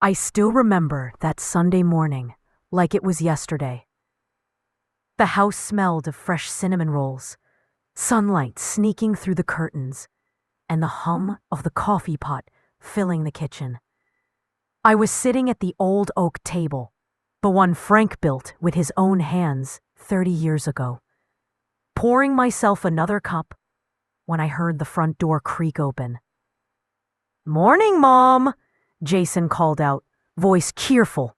I still remember that Sunday morning like it was yesterday. The house smelled of fresh cinnamon rolls, sunlight sneaking through the curtains, and the hum of the coffee pot filling the kitchen. I was sitting at the old oak table, the one Frank built with his own hands 30 years ago, pouring myself another cup when I heard the front door creak open. "Morning, Mom," Jason called out, voice cheerful.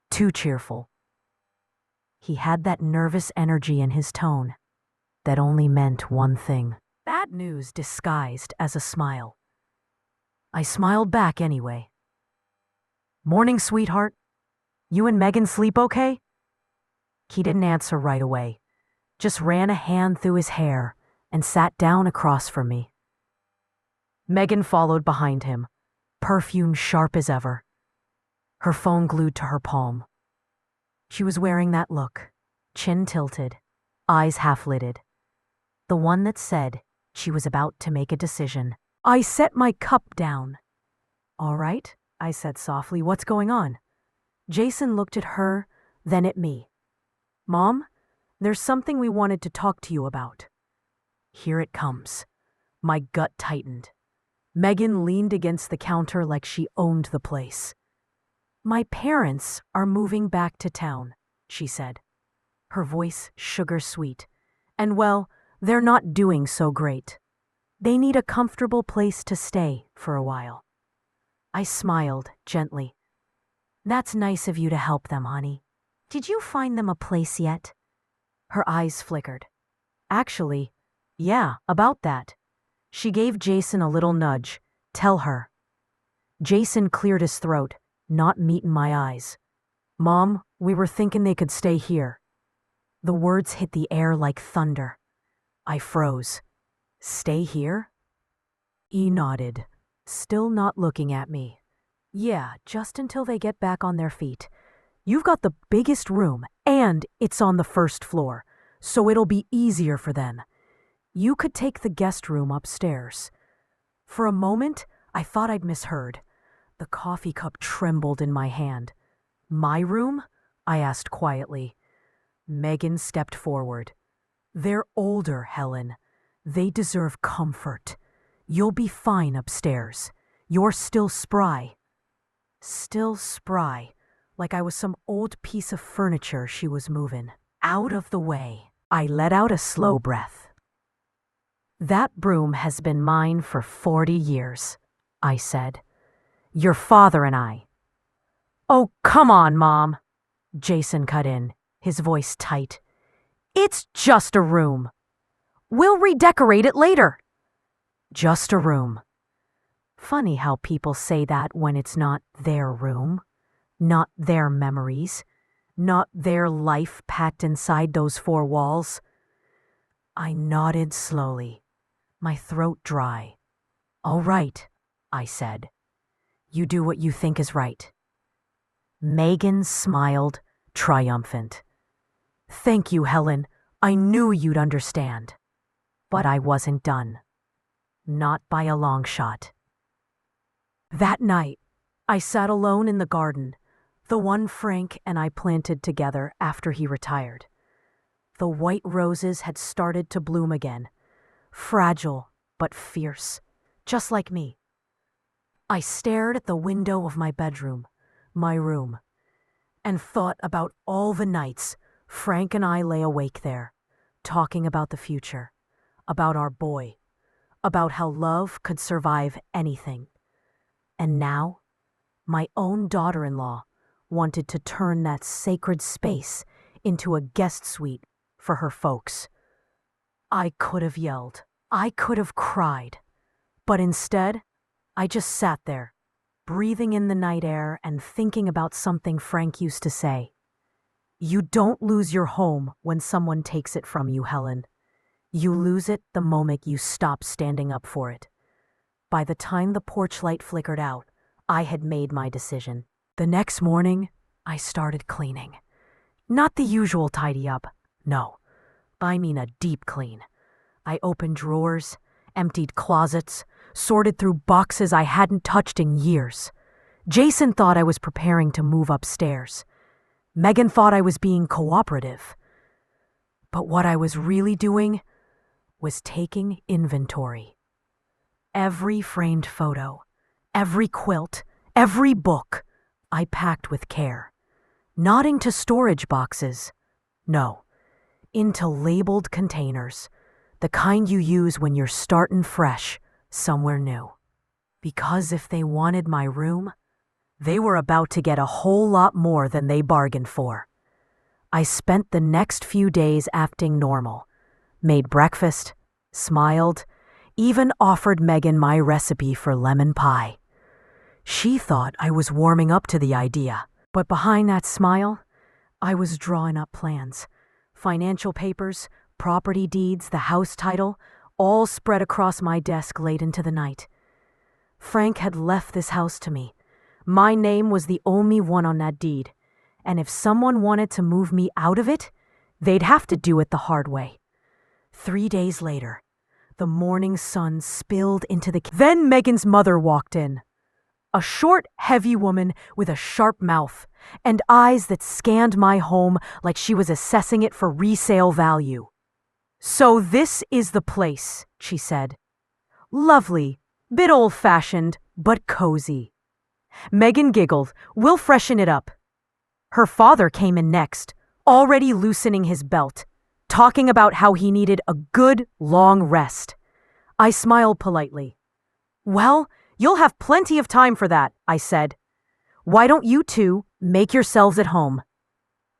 Too cheerful. He had that nervous energy in his tone that only meant one thing. Bad news disguised as a smile. I smiled back anyway. "Morning, sweetheart. You and Megan sleep okay?" He didn't answer right away, just ran a hand through his hair and sat down across from me. Megan followed behind him, perfume sharp as ever, her phone glued to her palm. She was wearing that look, chin tilted, eyes half-lidded, the one that said she was about to make a decision. I set my cup down. "All right," I said softly, "what's going on?" Jason looked at her, then at me. "Mom, there's something we wanted to talk to you about." Here it comes. My gut tightened. Megan leaned against the counter like she owned the place. "My parents are moving back to town," she said, her voice sugar-sweet. "And well, they're not doing so great. They need a comfortable place to stay for a while." I smiled gently. "That's nice of you to help them, honey. Did you find them a place yet?" Her eyes flickered. "Actually, yeah, about that." She gave Jason a little nudge. "Tell her." Jason cleared his throat, not meeting my eyes. "Mom, we were thinking they could stay here." The words hit the air like thunder. I froze. "Stay here?" He nodded, still not looking at me. "Yeah, just until they get back on their feet. You've got the biggest room, and it's on the first floor, so it'll be easier for them. You could take the guest room upstairs." For a moment, I thought I'd misheard. The coffee cup trembled in my hand. "My room?" I asked quietly. Megan stepped forward. "They're older, Helen. They deserve comfort. You'll be fine upstairs. You're still spry." Still spry, like I was some old piece of furniture she was moving. Out of the way. I let out a slow breath. "That broom has been mine for 40 years, I said. "Your father and I." "Oh, come on, Mom," Jason cut in, his voice tight. "It's just a room. We'll redecorate it later." Just a room. Funny how people say that when it's not their room, not their memories, not their life packed inside those four walls. I nodded slowly, my throat dry. "All right," I said. "You do what you think is right." Megan smiled, triumphant. "Thank you, Helen. I knew you'd understand." But I wasn't done. Not by a long shot. That night, I sat alone in the garden, the one Frank and I planted together after he retired. The white roses had started to bloom again, fragile but fierce, just like me. I stared at the window of my bedroom, my room, and thought about all the nights Frank and I lay awake there, talking about the future, about our boy, about how love could survive anything. And now, my own daughter-in-law wanted to turn that sacred space into a guest suite for her folks. I could have yelled. I could have cried. But instead, I just sat there, breathing in the night air and thinking about something Frank used to say. "You don't lose your home when someone takes it from you, Helen. You lose it the moment you stop standing up for it." By the time the porch light flickered out, I had made my decision. The next morning, I started cleaning. Not the usual tidy up, no. I mean a deep clean. I opened drawers, emptied closets, sorted through boxes I hadn't touched in years. Jason thought I was preparing to move upstairs. Megan thought I was being cooperative. But what I was really doing was taking inventory. Every framed photo, every quilt, every book, I packed with care. Not into storage boxes. No, into labeled containers. The kind you use when you're startin' fresh somewhere new. Because if they wanted my room, they were about to get a whole lot more than they bargained for. I spent the next few days acting normal. Made breakfast, smiled, even offered Megan my recipe for lemon pie. She thought I was warming up to the idea, but behind that smile, I was drawing up plans. Financial papers, property deeds, the house title, all spread across my desk late into the night. Frank had left this house to me. My name was the only one on that deed, and if someone wanted to move me out of it, they'd have to do it the hard way. 3 days later, the morning sun spilled into the kitchen. Then Megan's mother walked in. A short, heavy woman with a sharp mouth and eyes that scanned my home like she was assessing it for resale value. "So this is the place," she said. "Lovely, bit old-fashioned, but cozy." Megan giggled. "We'll freshen it up." Her father came in next, already loosening his belt, talking about how he needed a good, long rest. I smiled politely. "Well, you'll have plenty of time for that," I said. "Why don't you two make yourselves at home?"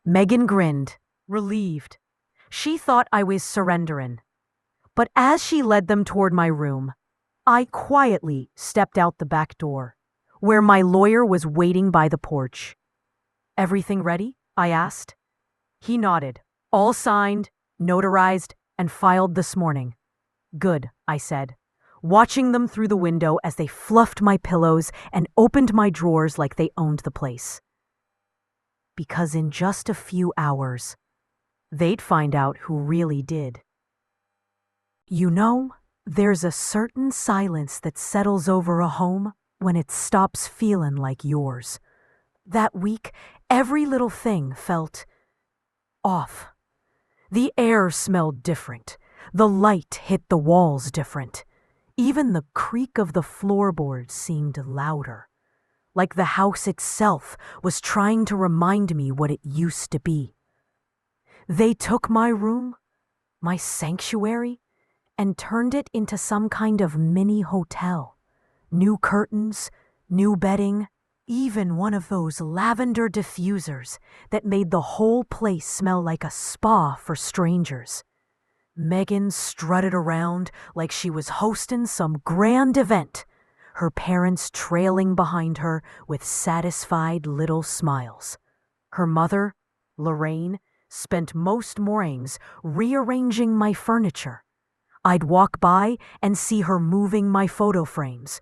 Megan grinned, relieved. She thought I was surrenderin'. But as she led them toward my room, I quietly stepped out the back door, where my lawyer was waiting by the porch. "Everything ready?" I asked. He nodded. "All signed, notarized, and filed this morning." "Good," I said, watching them through the window as they fluffed my pillows and opened my drawers like they owned the place. Because in just a few hours, they'd find out who really did. You know, there's a certain silence that settles over a home when it stops feeling like yours. That week, every little thing felt off. The air smelled different. The light hit the walls different. Even the creak of the floorboards seemed louder, like the house itself was trying to remind me what it used to be. They took my room, my sanctuary, and turned it into some kind of mini hotel. New curtains, new bedding, even one of those lavender diffusers that made the whole place smell like a spa for strangers. Megan strutted around like she was hosting some grand event, her parents trailing behind her with satisfied little smiles. Her mother, Lorraine, spent most mornings rearranging my furniture. I'd walk by and see her moving my photo frames,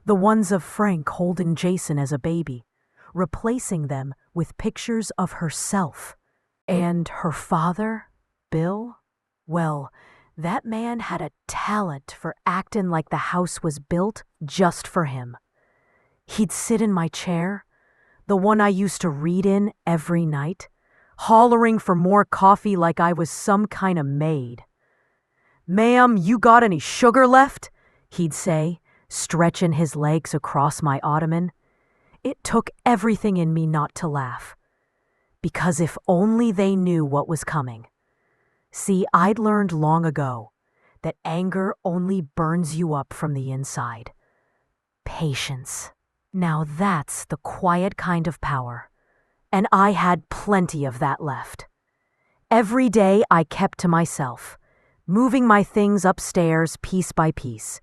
the ones of Frank holding Jason as a baby, replacing them with pictures of herself. And her father, Bill, well, that man had a talent for acting like the house was built just for him. He'd sit in my chair, the one I used to read in every night, hollering for more coffee like I was some kind of maid. "Ma'am, you got any sugar left?" he'd say, stretching his legs across my ottoman. It took everything in me not to laugh. Because if only they knew what was coming. See, I'd learned long ago that anger only burns you up from the inside. Patience. Now that's the quiet kind of power. And I had plenty of that left. Every day I kept to myself, moving my things upstairs piece by piece,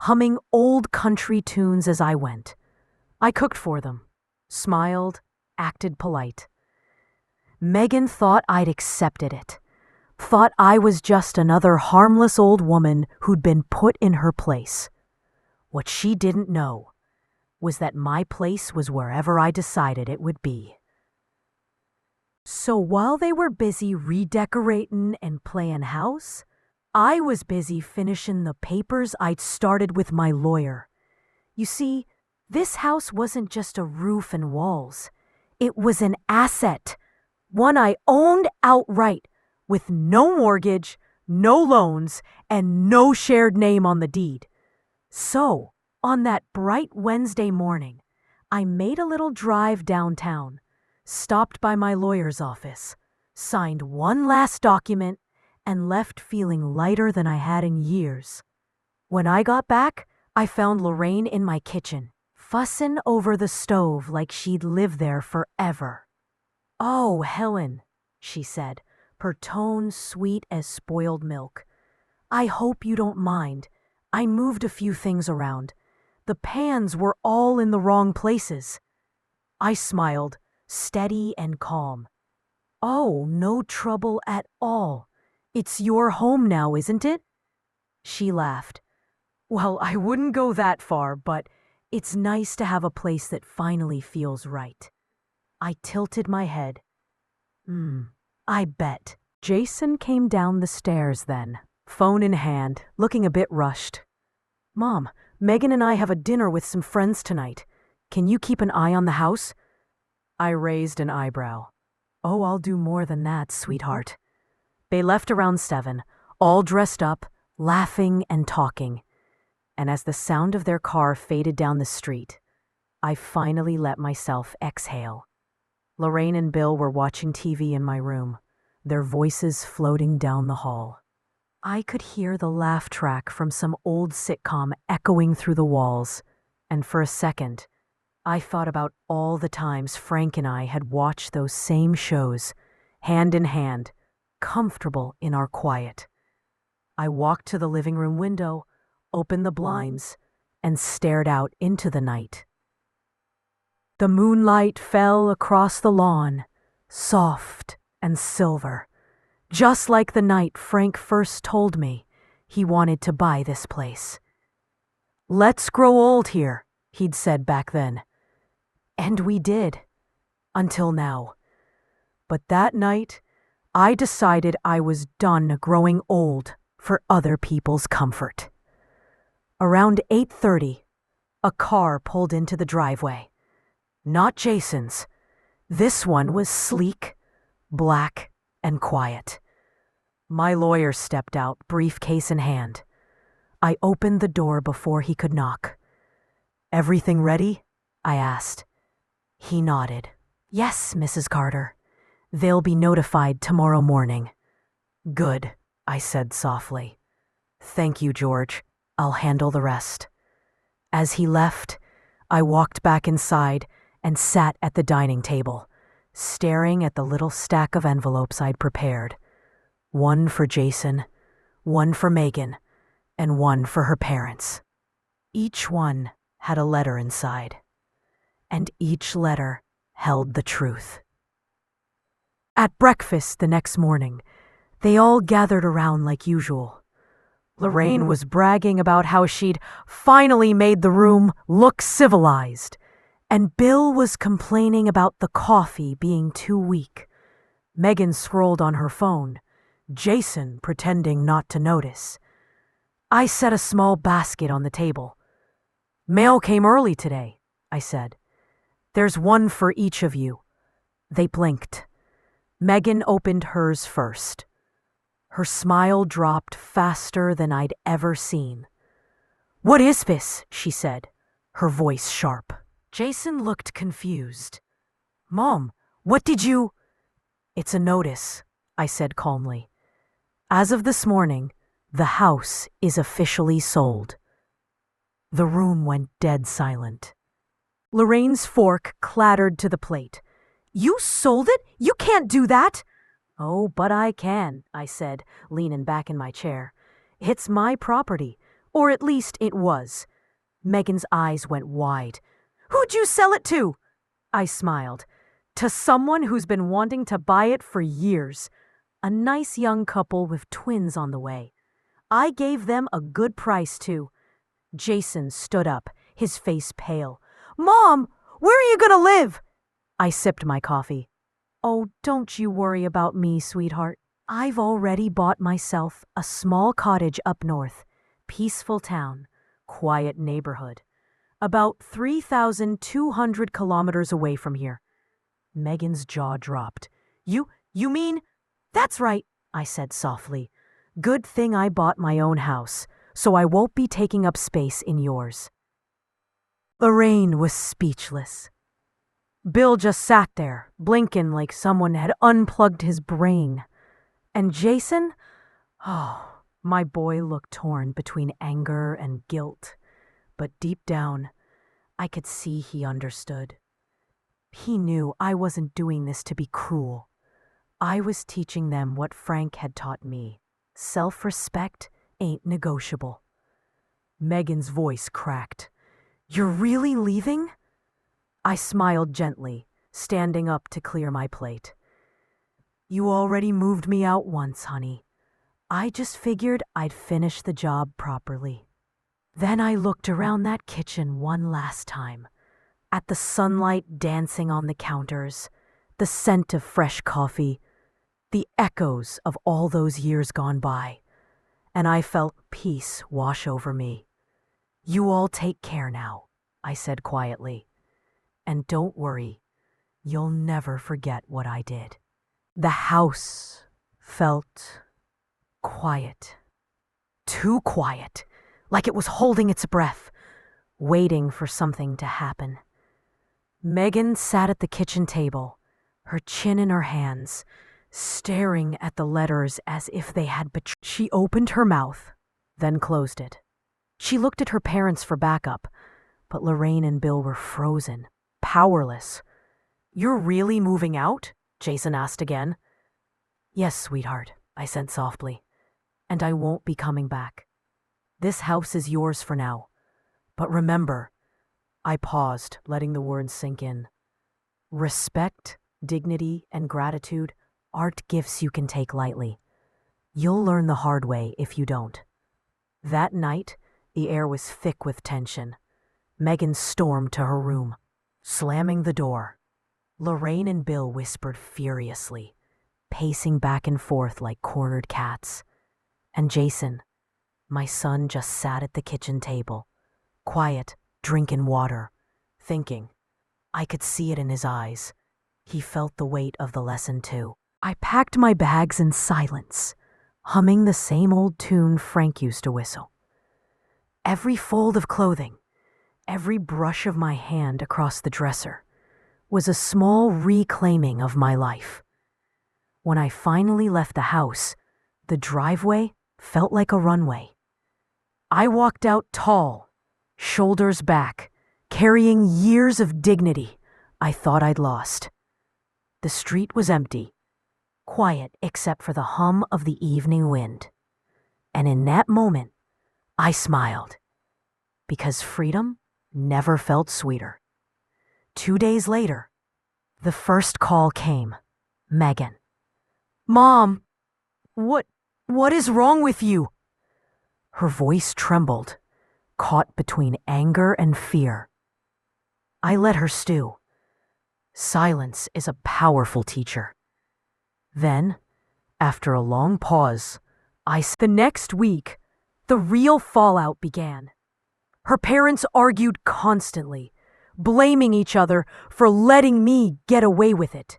humming old country tunes as I went. I cooked for them, smiled, acted polite. Megan thought I'd accepted it, thought I was just another harmless old woman who'd been put in her place. What she didn't know was that my place was wherever I decided it would be. So while they were busy redecorating and playing house, I was busy finishing the papers I'd started with my lawyer. You see, This house wasn't just a roof and walls. It was an asset, one I owned outright, with no mortgage, no loans, and no shared name on the deed. So, on that bright Wednesday morning, I made a little drive downtown, stopped by my lawyer's office, signed one last document, and left feeling lighter than I had in years. When I got back, I found Lorraine in my kitchen, fussin' over the stove like she'd lived there forever. "Oh, Helen," she said, her tone sweet as spoiled milk. "I hope you don't mind. I moved a few things around. The pans were all in the wrong places." I smiled, steady and calm. "Oh, no trouble at all. It's your home now, isn't it?" She laughed. "Well, I wouldn't go that far, but it's nice to have a place that finally feels right." I tilted my head. I bet." Jason came down the stairs then, phone in hand, looking a bit rushed. "Mom, Megan and I have a dinner with some friends tonight. Can you keep an eye on the house?" I raised an eyebrow. "Oh, I'll do more than that, sweetheart." They left around 7, all dressed up, laughing and talking. And as the sound of their car faded down the street, I finally let myself exhale. Lorraine and Bill were watching TV in my room, their voices floating down the hall. I could hear the laugh track from some old sitcom echoing through the walls, and for a second, I thought about all the times Frank and I had watched those same shows, hand in hand, comfortable in our quiet. I walked to the living room window, opened the blinds, and stared out into the night. The moonlight fell across the lawn, soft and silver, just like the night Frank first told me he wanted to buy this place. "Let's grow old here," he'd said back then. And we did, until now. But that night, I decided I was done growing old for other people's comfort. Around 8:30, a car pulled into the driveway. Not Jason's. This one was sleek, black, and quiet. My lawyer stepped out, briefcase in hand. I opened the door before he could knock. "Everything ready?" I asked. He nodded. "Yes, Mrs. Carter. They'll be notified tomorrow morning." "Good," I said softly. "Thank you, George. I'll handle the rest." As he left, I walked back inside and sat at the dining table, staring at the little stack of envelopes I'd prepared. One for Jason, one for Megan, and one for her parents. Each one had a letter inside, and each letter held the truth. At breakfast the next morning, they all gathered around like usual. Lorraine was bragging about how she'd finally made the room look civilized, and Bill was complaining about the coffee being too weak. Megan scrolled on her phone, Jason pretending not to notice. I set a small basket on the table. "Mail came early today," I said. "There's one for each of you." They blinked. Megan opened hers first. Her smile dropped faster than I'd ever seen. "What is this?" she said, her voice sharp. Jason looked confused. "Mom, what did you—" "It's a notice," I said calmly. "As of this morning, the house is officially sold." The room went dead silent. Lorraine's fork clattered to the plate. "You sold it? You can't do that!" "Oh, but I can," I said, leaning back in my chair. "It's my property, or at least it was." Megan's eyes went wide. "Who'd you sell it to?" I smiled. "To someone who's been wanting to buy it for years. A nice young couple with twins on the way. I gave them a good price, too." Jason stood up, his face pale. "Mom, where are you going to live?" I sipped my coffee. "Oh, don't you worry about me, sweetheart. I've already bought myself a small cottage up north. Peaceful town, quiet neighborhood. About 3,200 kilometers away from here. Megan's jaw dropped. You mean? That's right, I said softly. Good thing I bought my own house, so I won't be taking up space in yours. Lorraine was speechless. Bill just sat there, blinking like someone had unplugged his brain. And Jason? Oh, my boy looked torn between anger and guilt. But deep down, I could see he understood. He knew I wasn't doing this to be cruel. I was teaching them what Frank had taught me. Self-respect ain't negotiable. Megan's voice cracked. You're really leaving? I smiled gently, standing up to clear my plate. You already moved me out once, honey. I just figured I'd finish the job properly. Then I looked around that kitchen one last time, at the sunlight dancing on the counters, the scent of fresh coffee, the echoes of all those years gone by, and I felt peace wash over me. You all take care now, I said quietly. And don't worry, you'll never forget what I did. The house felt quiet. Too quiet, like it was holding its breath, waiting for something to happen. Megan sat at the kitchen table, her chin in her hands, staring at the letters as if they had betrayed. She opened her mouth, then closed it. She looked at her parents for backup, but Lorraine and Bill were frozen, powerless. You're really moving out? Jason asked again. Yes, sweetheart, I said softly, and I won't be coming back. This house is yours for now. But remember, I paused, letting the words sink in. Respect, dignity, and gratitude aren't gifts you can take lightly. You'll learn the hard way if you don't. That night, the air was thick with tension. Megan stormed to her room, slamming the door. Lorraine and Bill whispered furiously, pacing back and forth like cornered cats. And Jason, my son, just sat at the kitchen table, quiet, drinking water, thinking. I could see it in his eyes. He felt the weight of the lesson too. I packed my bags in silence, humming the same old tune Frank used to whistle. Every fold of clothing, every brush of my hand across the dresser, was a small reclaiming of my life. When I finally left the house, the driveway felt like a runway. I walked out tall, shoulders back, carrying years of dignity I thought I'd lost. The street was empty, quiet except for the hum of the evening wind. And in that moment, I smiled, because freedom never felt sweeter. 2 days later, the first call came. Megan. Mom, what is wrong with you? Her voice trembled, caught between anger and fear. I let her stew. Silence is a powerful teacher. Then, after a long pause, the next week, the real fallout began. Her parents argued constantly, blaming each other for letting me get away with it.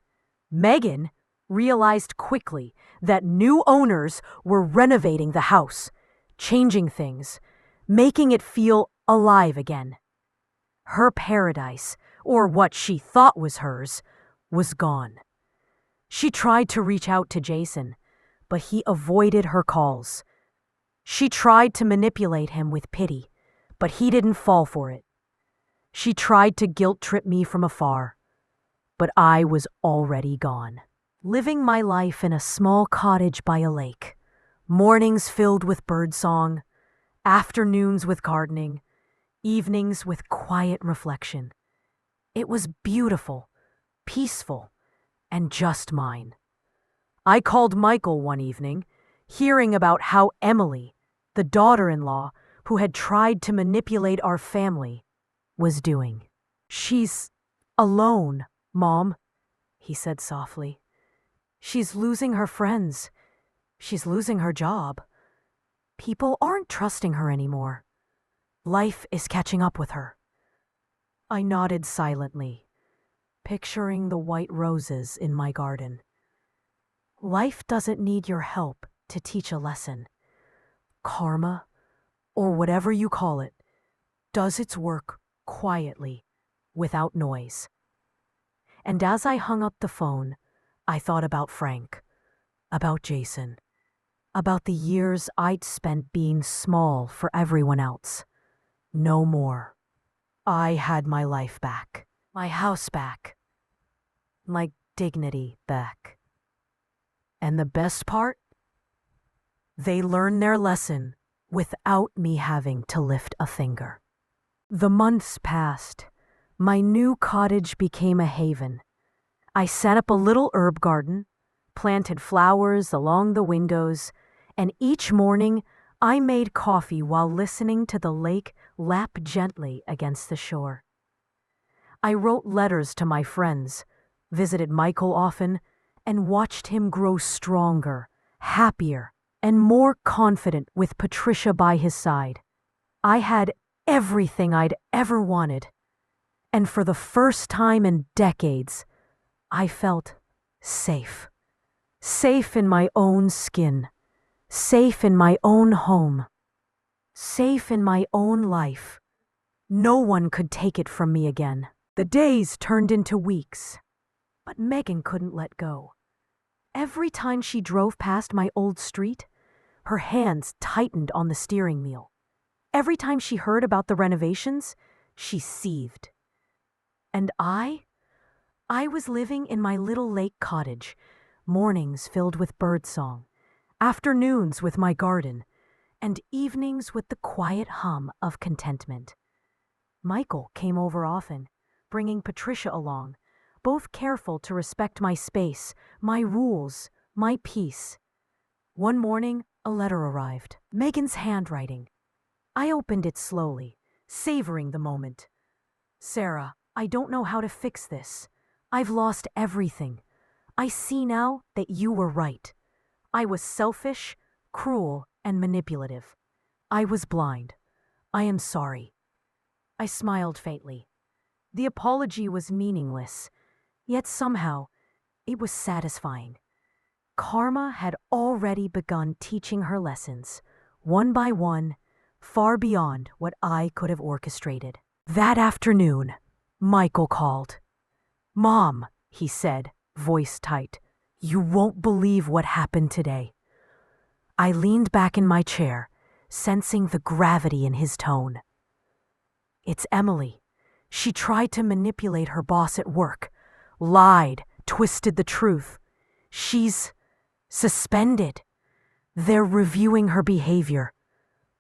Megan realized quickly that new owners were renovating the house, changing things, making it feel alive again. Her paradise, or what she thought was hers, was gone. She tried to reach out to Jason, but he avoided her calls. She tried to manipulate him with pity, but he didn't fall for it. She tried to guilt-trip me from afar, but I was already gone, living my life in a small cottage by a lake, mornings filled with birdsong, afternoons with gardening, evenings with quiet reflection. It was beautiful, peaceful, and just mine. I called Michael one evening, hearing about how Emily, the daughter-in-law who had tried to manipulate our family, was doing. She's alone, Mom, he said softly. She's losing her friends. She's losing her job. People aren't trusting her anymore. Life is catching up with her. I nodded silently, picturing the white roses in my garden. Life doesn't need your help to teach a lesson. Karma, or whatever you call it, does its work quietly, without noise. And as I hung up the phone, I thought about Frank, about Jason, about the years I'd spent being small for everyone else. No more. I had my life back, my house back, my dignity back. And the best part? They learned their lesson without me having to lift a finger. The months passed. My new cottage became a haven. I set up a little herb garden, planted flowers along the windows, and each morning I made coffee while listening to the lake lap gently against the shore. I wrote letters to my friends, visited Michael often, and watched him grow stronger, happier, and more confident with Patricia by his side. I had everything I'd ever wanted, and for the first time in decades, I felt safe. Safe in my own skin. Safe in my own home. Safe in my own life. No one could take it from me again. The days turned into weeks, but Megan couldn't let go. Every time she drove past my old street, her hands tightened on the steering wheel. Every time she heard about the renovations, she seethed. And I was living in my little lake cottage, mornings filled with birdsong, afternoons with my garden, and evenings with the quiet hum of contentment. Michael came over often, bringing Patricia along, both careful to respect my space, my rules, my peace. One morning, a letter arrived, Megan's handwriting. I opened it slowly, savoring the moment. Sarah, I don't know how to fix this. I've lost everything. I see now that you were right. I was selfish, cruel, and manipulative. I was blind. I am sorry. I smiled faintly. The apology was meaningless, yet somehow it was satisfying. Karma had already begun teaching her lessons, one by one, far beyond what I could have orchestrated. That afternoon, Michael called. "Mom," he said, voice tight, "you won't believe what happened today." I leaned back in my chair, sensing the gravity in his tone. "It's Emily. She tried to manipulate her boss at work, lied, twisted the truth. She's suspended. They're reviewing her behavior.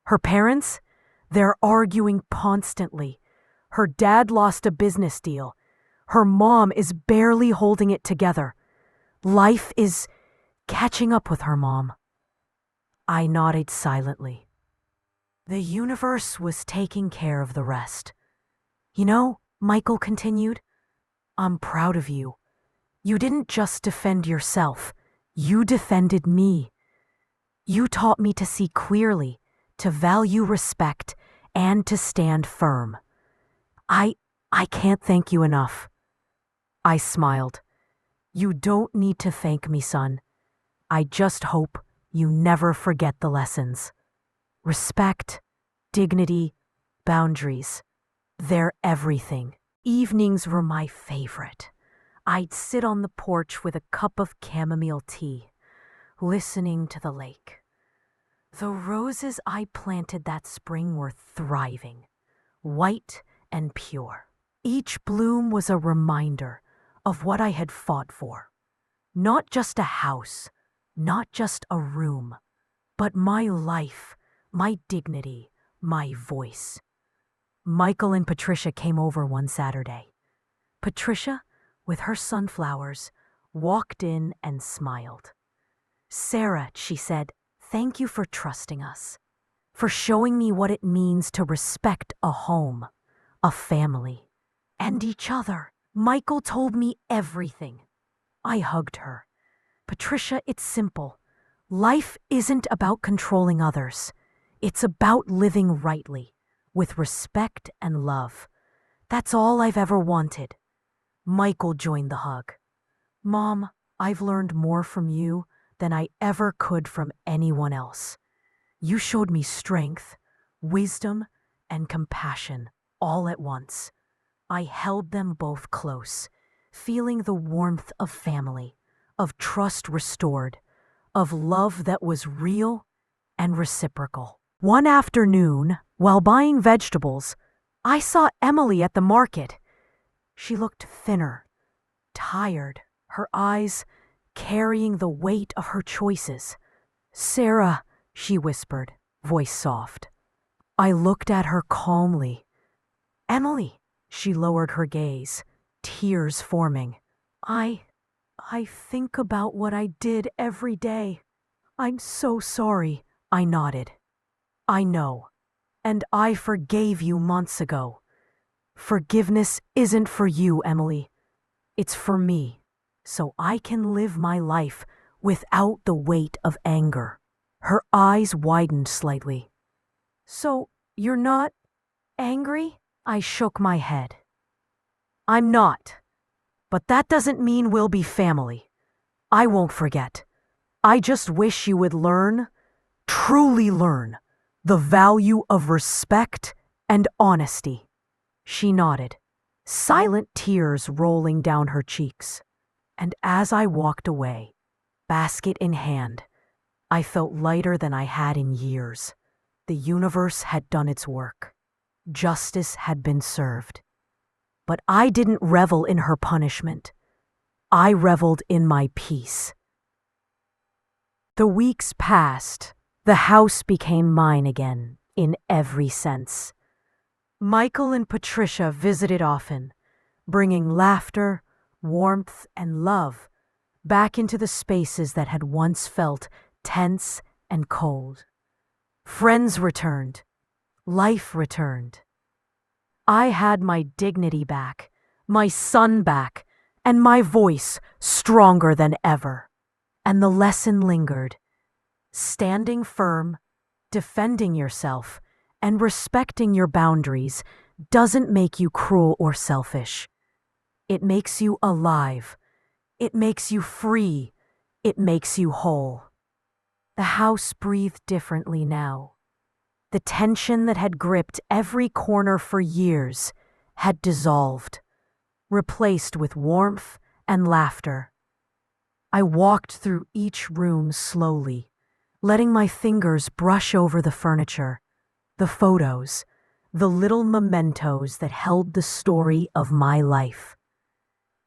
Her parents? They're arguing constantly. Her dad lost a business deal. Her mom is barely holding it together. Life is catching up with her mom." I nodded silently. The universe was taking care of the rest. "You know," Michael continued, "I'm proud of you. You didn't just defend yourself. You defended me. You taught me to see clearly, to value respect, and to stand firm. I can't thank you enough." I smiled. "You don't need to thank me, son. I just hope you never forget the lessons. Respect, dignity, boundaries. They're everything." Evenings were my favorite. I'd sit on the porch with a cup of chamomile tea, listening to the lake. The roses I planted that spring were thriving, white and pure. Each bloom was a reminder of what I had fought for. Not just a house, not just a room, but my life, my dignity, my voice. Michael and Patricia came over one Saturday. Patricia, with her sunflowers, walked in and smiled. "Sarah," she said, "thank you for trusting us, for showing me what it means to respect a home, a family, and each other." Michael told me everything. I hugged her. "Patricia, it's simple. Life isn't about controlling others. It's about living rightly, with respect and love. That's all I've ever wanted. Michael joined the hug. Mom, I've learned more from you than I ever could from anyone else. You showed me strength, wisdom, and compassion all at once. I held them both close, feeling the warmth of family, of trust restored, of love that was real and reciprocal. One afternoon, while buying vegetables, I saw Emily at the market. She looked thinner, tired, her eyes carrying the weight of her choices. Sarah, she whispered, voice soft. I looked at her calmly. Emily, she lowered her gaze, tears forming. I think about what I did every day. I'm so sorry, I nodded. I know, and I forgave you months ago. Forgiveness isn't for you, Emily. It's for me, so I can live my life without the weight of anger. Her eyes widened slightly. So, you're not angry? I shook my head. I'm not, but that doesn't mean we'll be family. I won't forget. I just wish you would learn, truly learn, the value of respect and honesty. She nodded, silent tears rolling down her cheeks. And as I walked away, basket in hand, I felt lighter than I had in years. The universe had done its work. Justice had been served. But I didn't revel in her punishment. I reveled in my peace. The weeks passed. The house became mine again, in every sense. Michael and Patricia visited often, bringing laughter, warmth, and love back into the spaces that had once felt tense and cold. Friends returned. Life returned. I had my dignity back, my son back, and my voice stronger than ever. And the lesson lingered. Standing firm, defending yourself, and respecting your boundaries doesn't make you cruel or selfish. It makes you alive. It makes you free. It makes you whole. The house breathed differently now. The tension that had gripped every corner for years had dissolved, replaced with warmth and laughter. I walked through each room slowly, letting my fingers brush over the furniture, the photos, the little mementos that held the story of my life.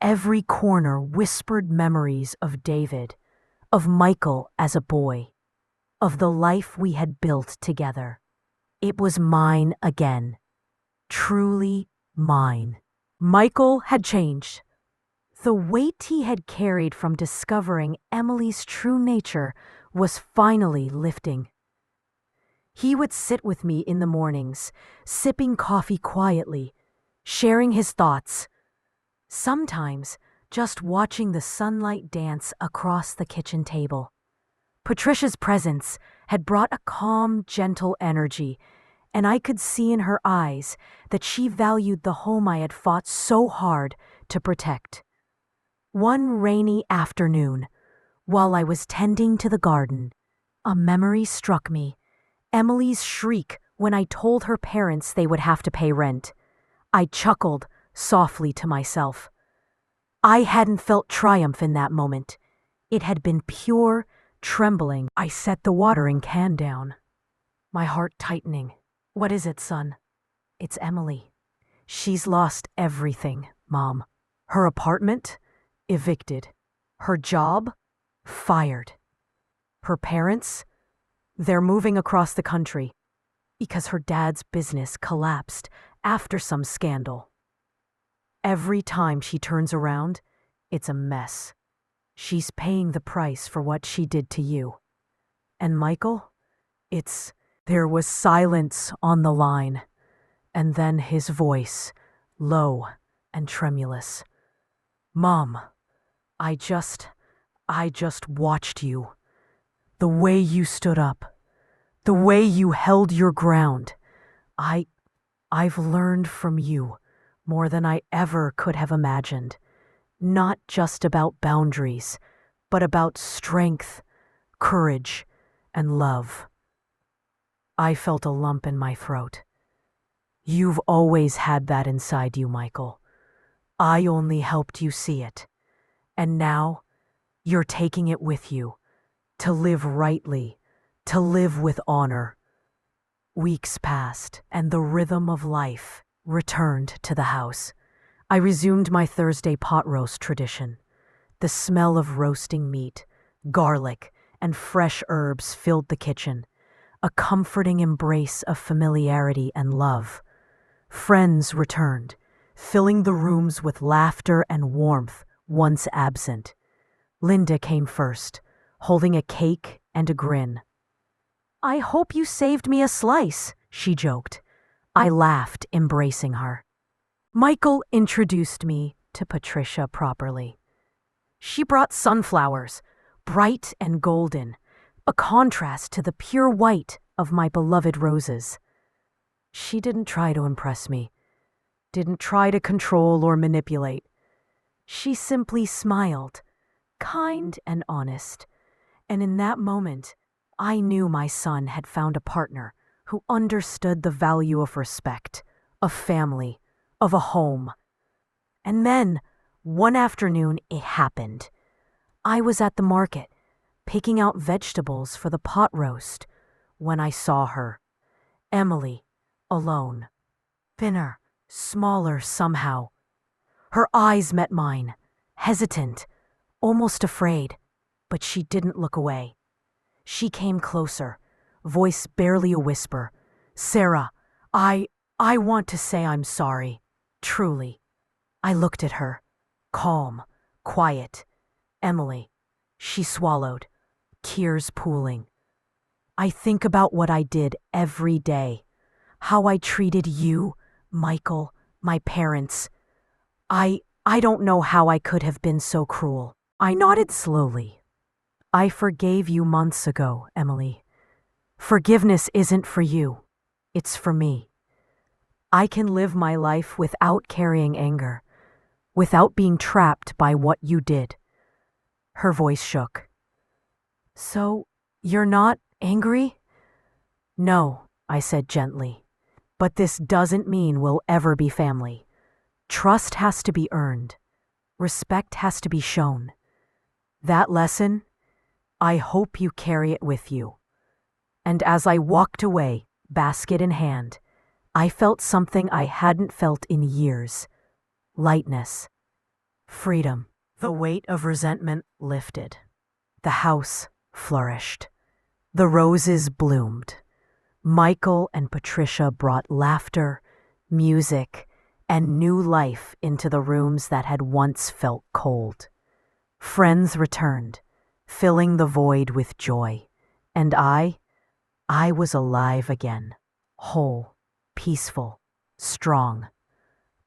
Every corner whispered memories of David, of Michael as a boy, of the life we had built together. It was mine again, truly mine. Michael had changed. The weight he had carried from discovering Emily's true nature was finally lifting. He would sit with me in the mornings, sipping coffee quietly, sharing his thoughts. Sometimes just watching the sunlight dance across the kitchen table. Patricia's presence had brought a calm, gentle energy, and I could see in her eyes that she valued the home I had fought so hard to protect. One rainy afternoon, while I was tending to the garden, a memory struck me. Emily's shriek when I told her parents they would have to pay rent. I chuckled softly to myself. I hadn't felt triumph in that moment. It had been pure trembling. I set the watering can down, my heart tightening. What is it, son? It's Emily. She's lost everything, Mom. Her apartment? Evicted. Her job? Fired. Her parents? They're moving across the country because her dad's business collapsed after some scandal. Every time she turns around, it's a mess. She's paying the price for what she did to you. And Michael? There was silence on the line, and then his voice, low and tremulous. Mom, I just watched you. The way you stood up, the way you held your ground. I've learned from you more than I ever could have imagined. Not just about boundaries, but about strength, courage, and love. I felt a lump in my throat. You've always had that inside you, Michael. I only helped you see it. And now, you're taking it with you, to live rightly, to live with honor. Weeks passed, and the rhythm of life returned to the house. I resumed my Thursday pot roast tradition. The smell of roasting meat, garlic, and fresh herbs filled the kitchen, a comforting embrace of familiarity and love. Friends returned, filling the rooms with laughter and warmth once absent. Linda came first, holding a cake and a grin. "I hope you saved me a slice," she joked. I laughed, embracing her. Michael introduced me to Patricia properly. She brought sunflowers, bright and golden, a contrast to the pure white of my beloved roses. She didn't try to impress me, didn't try to control or manipulate. She simply smiled, kind and honest, and in that moment, I knew my son had found a partner who understood the value of respect, of family, of a home. And then, one afternoon, it happened. I was at the market, picking out vegetables for the pot roast, when I saw her, Emily, alone. Thinner, smaller somehow. Her eyes met mine, hesitant, almost afraid, but she didn't look away. She came closer, voice barely a whisper. "Sarah, I want to say I'm sorry. Truly." I looked at her, calm, quiet. "Emily," she swallowed, tears pooling. "I think about what I did every day, how I treated you, Michael, my parents. I don't know how I could have been so cruel." I nodded slowly. "I forgave you months ago, Emily. Forgiveness isn't for you, it's for me. I can live my life without carrying anger, without being trapped by what you did." Her voice shook. "So, you're not angry?" "No," I said gently. "But this doesn't mean we'll ever be family. Trust has to be earned. Respect has to be shown. That lesson, I hope you carry it with you." And as I walked away, basket in hand, I felt something I hadn't felt in years. Lightness. Freedom. The weight of resentment lifted. The house flourished. The roses bloomed. Michael and Patricia brought laughter, music, and new life into the rooms that had once felt cold. Friends returned, filling the void with joy. And I was alive again, whole, peaceful, strong.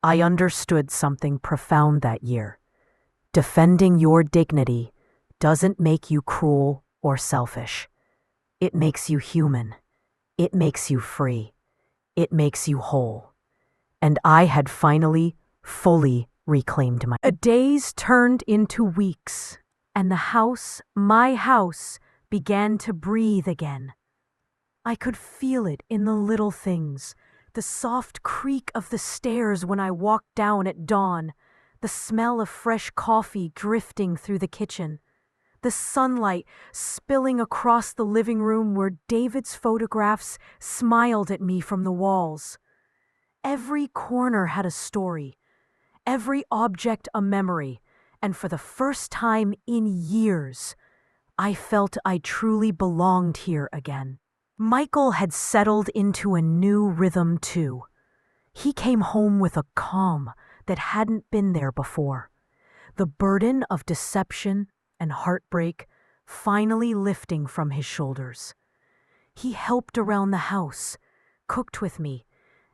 I understood something profound that year. Defending your dignity doesn't make you cruel or selfish. It makes you human. It makes you free. It makes you whole. And I had finally, fully reclaimed my... Days turned into weeks, and the house, my house, began to breathe again. I could feel it in the little things, the soft creak of the stairs when I walked down at dawn, the smell of fresh coffee drifting through the kitchen, the sunlight spilling across the living room where David's photographs smiled at me from the walls. Every corner had a story, every object a memory, and for the first time in years, I felt I truly belonged here again. Michael had settled into a new rhythm too. He came home with a calm that hadn't been there before. The burden of deception and heartbreak finally lifting from his shoulders. He helped around the house, cooked with me,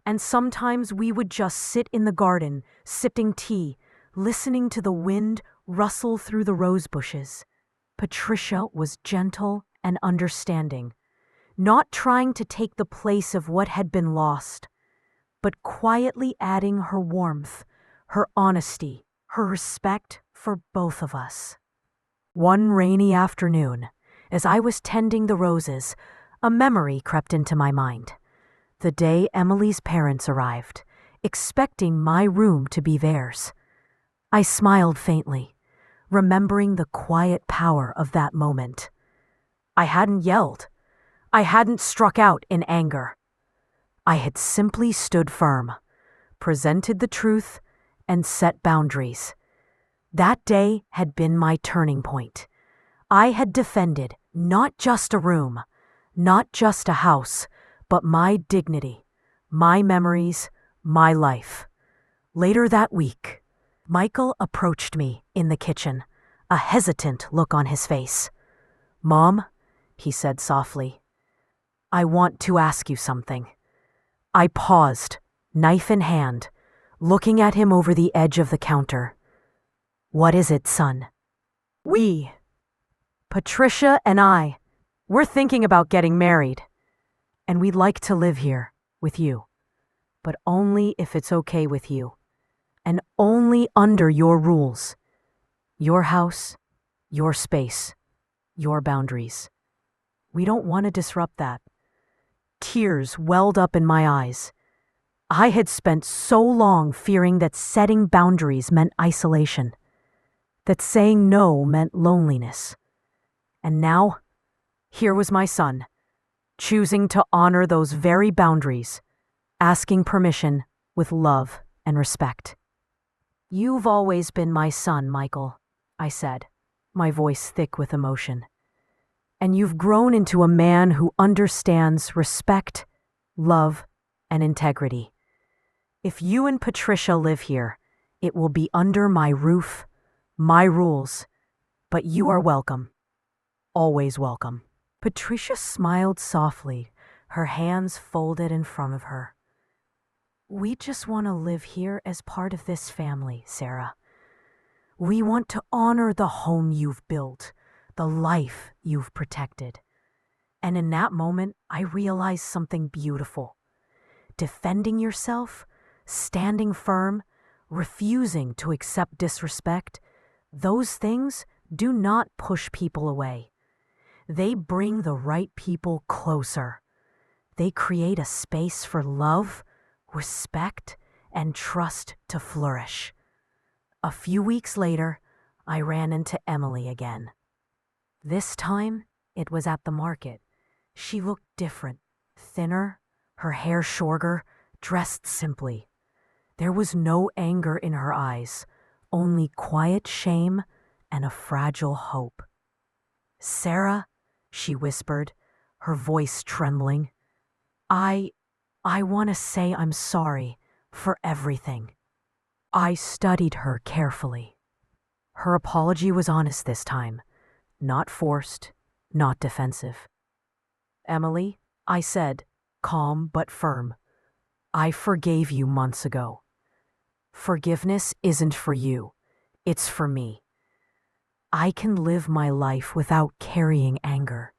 and sometimes we would just sit in the garden, sipping tea, listening to the wind rustle through the rose bushes. Patricia was gentle and understanding, not trying to take the place of what had been lost. but quietly adding her warmth, her honesty, her respect for both of us. One rainy afternoon, as I was tending the roses, a memory crept into my mind. The day Emily's parents arrived, expecting my room to be theirs. I smiled faintly, remembering the quiet power of that moment. I hadn't yelled. I hadn't struck out in anger. I had simply stood firm, presented the truth, and set boundaries. That day had been my turning point. I had defended not just a room, not just a house, but my dignity, my memories, my life. Later that week, Michael approached me in the kitchen, a hesitant look on his face. "Mom," he said softly, "I want to ask you something." I paused, knife in hand, looking at him over the edge of the counter. "What is it, son?" Patricia and I, we're thinking about getting married, and we'd like to live here with you, but only if it's okay with you, and only under your rules. Your house, your space, your boundaries. We don't want to disrupt that." Tears welled up in my eyes. I had spent so long fearing that setting boundaries meant isolation, that saying no meant loneliness. And now, here was my son, choosing to honor those very boundaries, asking permission with love and respect. "You've always been my son, Michael," I said, my voice thick with emotion. "And you've grown into a man who understands respect, love, and integrity. If you and Patricia live here, it will be under my roof, my rules, but you are welcome. Always welcome." Patricia smiled softly, her hands folded in front of her. "We just want to live here as part of this family, Sarah. We want to honor the home you've built, the life you've protected." And in that moment, I realized something beautiful. Defending yourself, standing firm, refusing to accept disrespect, those things do not push people away. They bring the right people closer. They create a space for love, respect, and trust to flourish. A few weeks later, I ran into Emily again. This time, it was at the market. She looked different, thinner, her hair shorter, dressed simply. There was no anger in her eyes, only quiet shame and a fragile hope. "Sarah," she whispered, her voice trembling, I want to say I'm sorry for everything." I studied her carefully. Her apology was honest this time, not forced, not defensive. "Emily," I said, calm but firm, "I forgave you months ago. Forgiveness isn't for you, it's for me. I can live my life without carrying anger.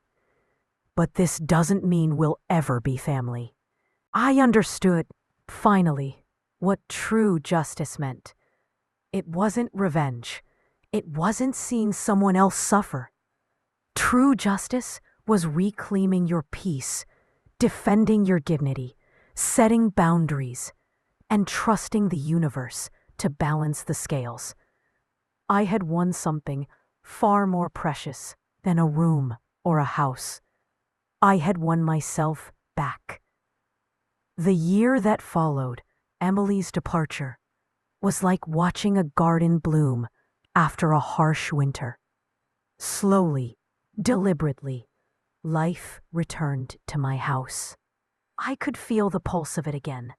But this doesn't mean we'll ever be family." I understood, finally, what true justice meant. It wasn't revenge. It wasn't seeing someone else suffer. True justice was reclaiming your peace, defending your dignity, setting boundaries, and trusting the universe to balance the scales. I had won something far more precious than a room or a house. I had won myself back. The year that followed Emily's departure was like watching a garden bloom after a harsh winter. Slowly, deliberately, life returned to my house. I could feel the pulse of it again,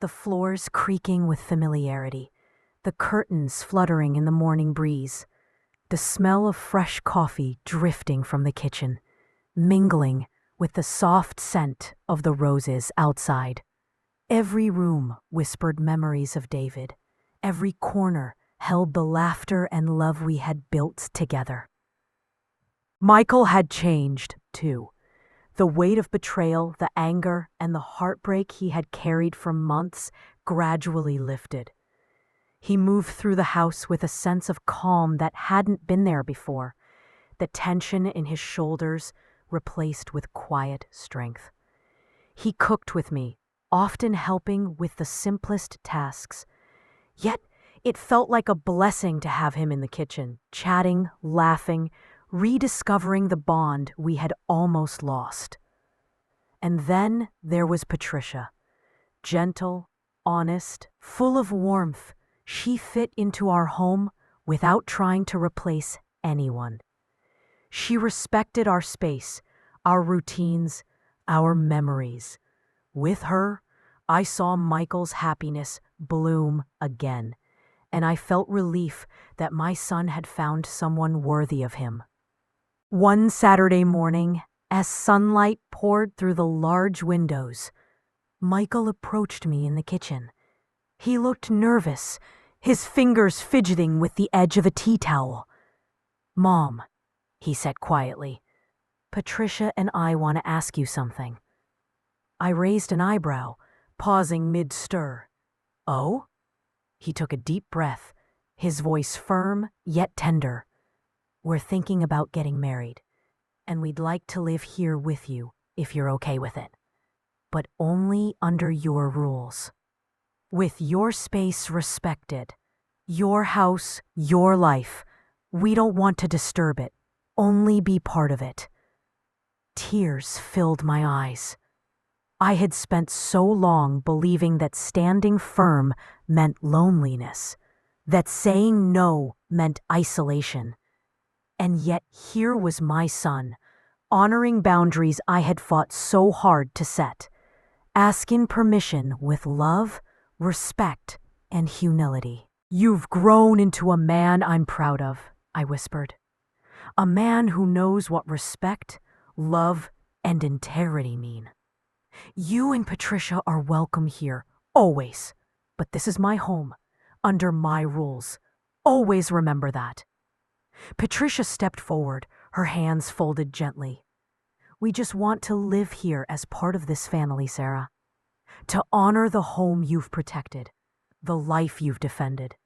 the floors creaking with familiarity, the curtains fluttering in the morning breeze, the smell of fresh coffee drifting from the kitchen, mingling with the soft scent of the roses outside. Every room whispered memories of David. Every corner held the laughter and love we had built together. Michael had changed, too. The weight of betrayal, the anger, and the heartbreak he had carried for months gradually lifted. He moved through the house with a sense of calm that hadn't been there before, the tension in his shoulders replaced with quiet strength. He cooked with me, often helping with the simplest tasks. Yet it felt like a blessing to have him in the kitchen, chatting, laughing, rediscovering the bond we had almost lost. And then there was Patricia. Gentle, honest, full of warmth, she fit into our home without trying to replace anyone. She respected our space, our routines, our memories. With her, I saw Michael's happiness bloom again, and I felt relief that my son had found someone worthy of him. One Saturday morning, as sunlight poured through the large windows, Michael approached me in the kitchen. He looked nervous, his fingers fidgeting with the edge of a tea towel. "Mom," he said quietly, "Patricia and I want to ask you something." I raised an eyebrow, pausing mid-stir. "Oh?" He took a deep breath, his voice firm yet tender. "We're thinking about getting married, and we'd like to live here with you if you're okay with it. But only under your rules. With your space respected, your house, your life. We don't want to disturb it, only be part of it." Tears filled my eyes. I had spent so long believing that standing firm meant loneliness, that saying no meant isolation. And yet here was my son, honoring boundaries I had fought so hard to set, asking permission with love, respect, and humility. "You've grown into a man I'm proud of," I whispered. "A man who knows what respect, love, and integrity mean. You and Patricia are welcome here, always. But this is my home, under my rules. Always remember that." Patricia stepped forward, her hands folded gently. "We just want to live here as part of this family, Sarah. To honor the home you've protected, the life you've defended."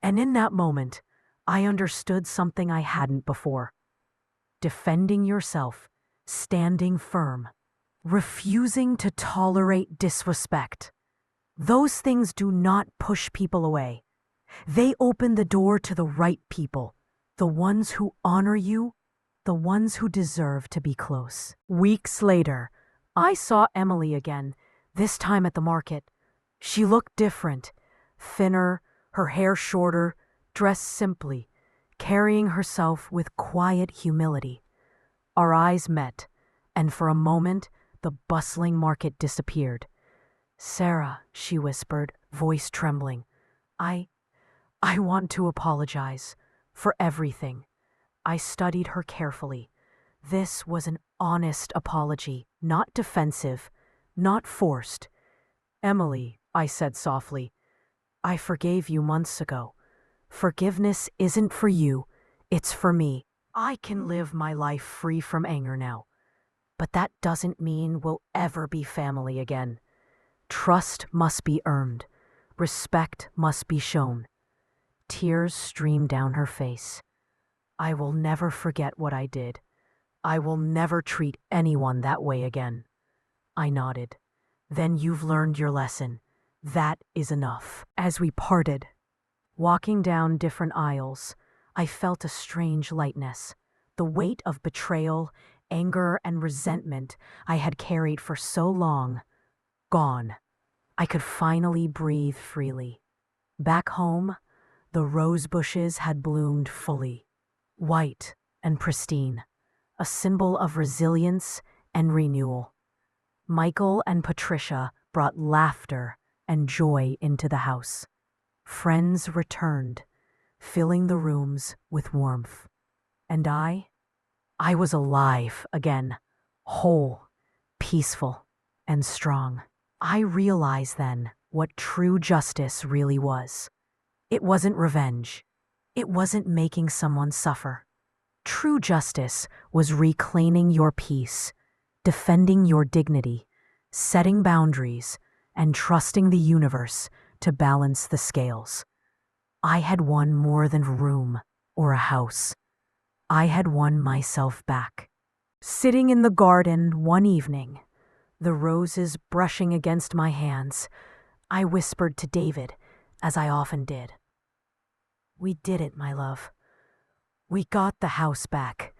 And in that moment, I understood something I hadn't before. Defending yourself, standing firm, refusing to tolerate disrespect. Those things do not push people away. They open the door to the right people, the ones who honor you, the ones who deserve to be close. Weeks later, I saw Emily again, this time at the market. She looked different, thinner, her hair shorter, dressed simply, carrying herself with quiet humility. Our eyes met, and for a moment, the bustling market disappeared. "Sarah," she whispered, voice trembling, I want to apologize for everything." I studied her carefully. This was an honest apology, not defensive, not forced. "Emily," I said softly, "I forgave you months ago. Forgiveness isn't for you, it's for me. I can live my life free from anger now. But that doesn't mean we'll ever be family again. Trust must be earned. Respect must be shown." Tears streamed down her face. "I will never forget what I did. I will never treat anyone that way again." I nodded. "Then you've learned your lesson. That is enough." As we parted, walking down different aisles, I felt a strange lightness, the weight of betrayal, anger, and resentment I had carried for so long, gone. I could finally breathe freely. Back home, the rose bushes had bloomed fully, white and pristine, a symbol of resilience and renewal. Michael and Patricia brought laughter and joy into the house. Friends returned, filling the rooms with warmth. And I was alive again, whole, peaceful, and strong. I realized then what true justice really was. It wasn't revenge. It wasn't making someone suffer. True justice was reclaiming your peace, defending your dignity, setting boundaries, and trusting the universe to balance the scales. I had won more than a room or a house. I had won myself back. Sitting in the garden one evening, the roses brushing against my hands, I whispered to David, as I often did. We did it, my love. We got the house back.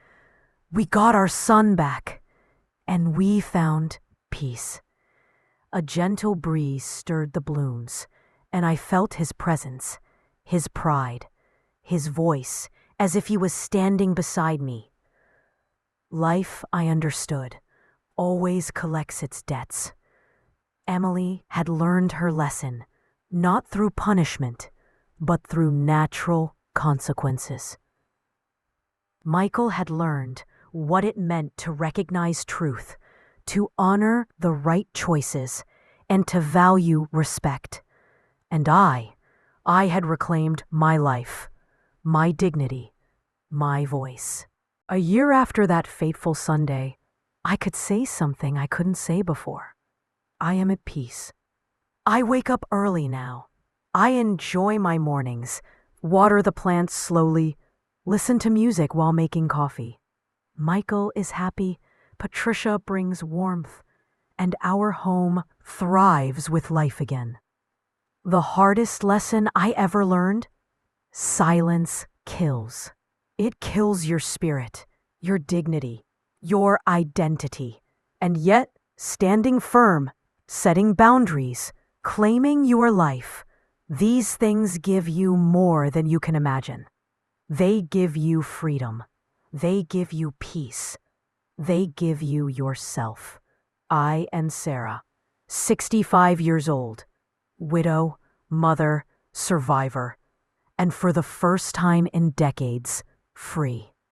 We got our son back. And we found peace. A gentle breeze stirred the blooms, and I felt his presence, his pride, his voice, as if he was standing beside me. Life, I understood, always collects its debts. Emily had learned her lesson, not through punishment, but through natural consequences. Michael had learned what it meant to recognize truth, to honor the right choices, and to value respect. And I had reclaimed my life, my dignity, my voice. A year after that fateful Sunday, I could say something I couldn't say before. I am at peace. I wake up early now. I enjoy my mornings, water the plants slowly, listen to music while making coffee. Michael is happy, Patricia brings warmth, and our home thrives with life again. The hardest lesson I ever learned? Silence kills. It kills your spirit, your dignity, your identity. And yet, standing firm, setting boundaries, claiming your life, these things give you more than you can imagine. They give you freedom. They give you peace. They give you yourself. I and Sarah, 65 years old, widow, mother, survivor, and for the first time in decades, free.